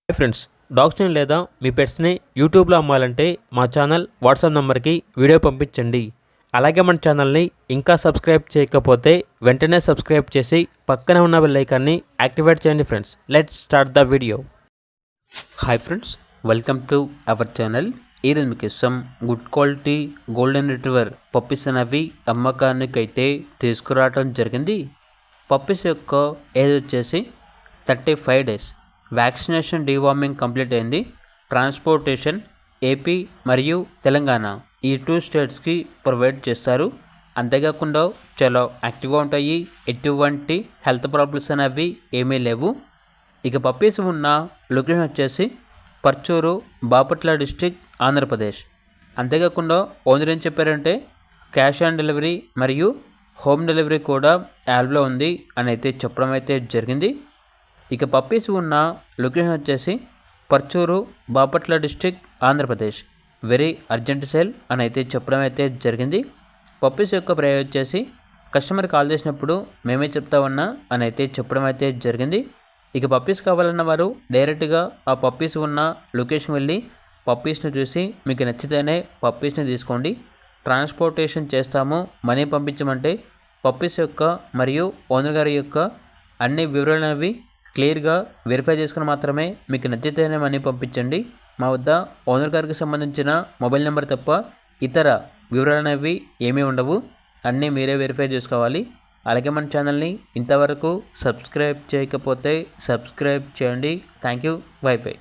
Hi friends, డాగ్స్ని లేదా మీ పెట్స్ని యూట్యూబ్లో అమ్మాలంటే మా ఛానల్ వాట్సాప్ నెంబర్కి వీడియో పంపించండి. అలాగే మన ఛానల్ని ఇంకా సబ్స్క్రైబ్ చేయకపోతే వెంటనే సబ్స్క్రైబ్ చేసి పక్కనే ఉన్న బెల్ ఐకాన్ని యాక్టివేట్ చేయండి. Friends, let's start the video. Hi friends, welcome to our channel. ఈరోజు మీకు some good quality golden retriever puppies అనేవి అమ్మకానికైతే తీసుకురావడం జరిగింది. పప్పీస్ యొక్క ఏజ్ వచ్చేసి 35 days. వ్యాక్సినేషన్ డీవార్మింగ్ కంప్లీట్ అయింది. ట్రాన్స్పోర్టేషన్ ఏపీ మరియు తెలంగాణ ఈ 2 స్టేట్స్కి ప్రొవైడ్ చేస్తారు. అంతేకాకుండా చాలా యాక్టివ్గా ఉంటాయి. ఎటువంటి హెల్త్ ప్రాబ్లమ్స్ అనేవి ఏమీ లేవు. ఇక పప్పీస్ ఉన్న లొకేషన్ వచ్చేసి పర్చూరు, బాపట్ల డిస్టిక్, ఆంధ్రప్రదేశ్. అంతేకాకుండా ఓనర్ ఏం చెప్పారంటే క్యాష్ ఆన్ డెలివరీ మరియు హోమ్ డెలివరీ కూడా యాప్లో ఉంది అని అయితే చెప్పడం అయితే జరిగింది. ఇక పప్పీస్ ఉన్న లొకేషన్ వచ్చేసి Parchur, Bapatla district, Andhra Pradesh. Very urgent sale అని అయితే చెప్పడం అయితే జరిగింది. పప్పీస్ యొక్క ప్రైస్ వచ్చేసి కస్టమర్ కాల్ చేసినప్పుడు మేమే చెప్తామన్నా అని అయితే చెప్పడం అయితే జరిగింది. ఇక పప్పీస్ కావాలన్న వారు డైరెక్ట్గా ఆ పప్పీస్ ఉన్న లొకేషన్ వెళ్ళి పప్పీస్ని చూసి మీకు నచ్చితేనే పప్పీస్ని తీసుకోండి. ట్రాన్స్పోర్టేషన్ చేస్తాము, మనీ పంపించమంటే పప్పీస్ యొక్క మరియు ఓనర్ గారి యొక్క అన్ని వివరాలు అనేవి క్లియర్గా వెరిఫై చేసుకుని మాత్రమే మీకు నచ్చితేనే మనీ పంపించండి. మా వద్ద ఓనర్ గారికి సంబంధించిన మొబైల్ నెంబర్ తప్ప ఇతర వివరాలు అనేవి ఏమీ ఉండవు. అన్నీ మీరే వెరిఫై చేసుకోవాలి. అలాగే మన ఛానల్ని ఇంతవరకు సబ్స్క్రైబ్ చేయకపోతే సబ్స్క్రైబ్ చేయండి. Thank you. By by.